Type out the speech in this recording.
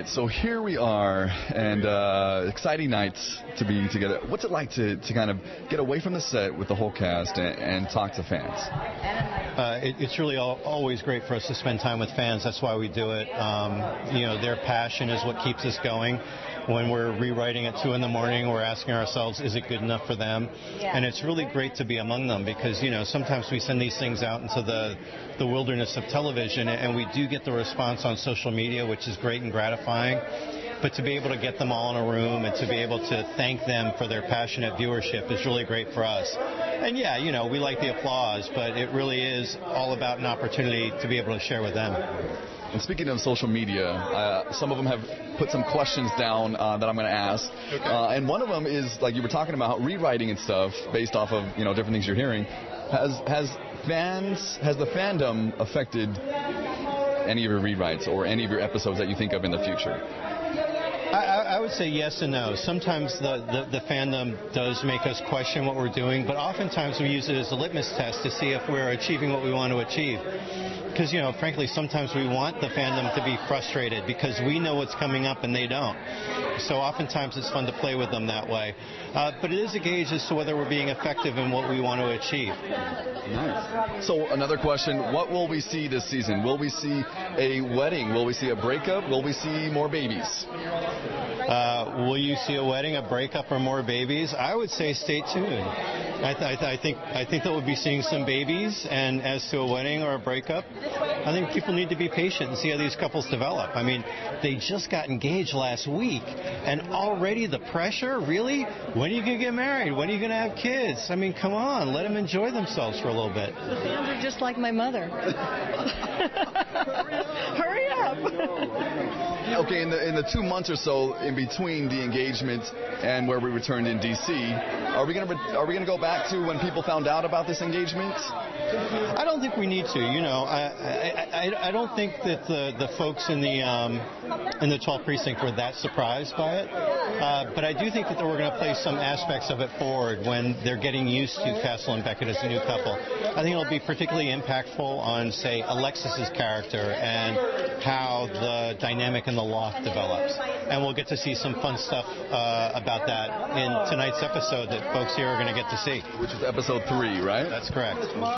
So here we are, and exciting nights to be together. What's it like to kind of get away from the set with the whole cast and talk to fans? It's really always great for us to spend time with fans. That's why we do it. Their passion is what keeps us going. When we're rewriting at 2 in the morning, we're asking ourselves, is it good enough for them? Yeah. And it's really great to be among them because, sometimes we send these things out into the wilderness of television, and we do get the response on social media, which is great and gratifying. But to be able to get them all in a room and to be able to thank them for their passionate viewership is really great for us. And we like the applause, but it really is all about an opportunity to be able to share with them. And speaking of social media, some of them have put some questions down that I'm going to ask. Okay. And one of them is, like you were talking about, rewriting and stuff based off of different things you're hearing. Has the fandom affected any of your rewrites or any of your episodes that you think of in the future? I would say yes and no. Sometimes the fandom does make us question what we're doing, but oftentimes we use it as a litmus test to see if we're achieving what we want to achieve. Because, frankly, sometimes we want the fandom to be frustrated because we know what's coming up and they don't. So oftentimes it's fun to play with them that way. But it is a gauge as to whether we're being effective in what we want to achieve. Nice. So another question, what will we see this season? Will we see a wedding? Will we see a breakup? Will we see more babies? Will you see a wedding, a breakup, or more babies? I would say stay tuned. I think that we'll be seeing some babies, and as to a wedding or a breakup, I think people need to be patient and see how these couples develop. I mean, they just got engaged last week, and already the pressure, really? When are you going to get married? When are you going to have kids? I mean, come on, let them enjoy themselves for a little bit. The fans are just like my mother. Hurry up! Okay, in the 2 months or so in between the engagement and where we returned in D.C., are we gonna go back to when people found out about this engagement? I don't think we need to. I don't think that the folks in the 12th precinct were that surprised by it. But I do think that we're going to play some aspects of it forward when they're getting used to Castle and Beckett as a new couple. I think it'll be particularly impactful on, say, Alexis's character and how the dynamic in the loft develops. And we'll get to see some fun stuff about that in tonight's episode that folks here are going to get to see. Which is episode 3, right? That's correct.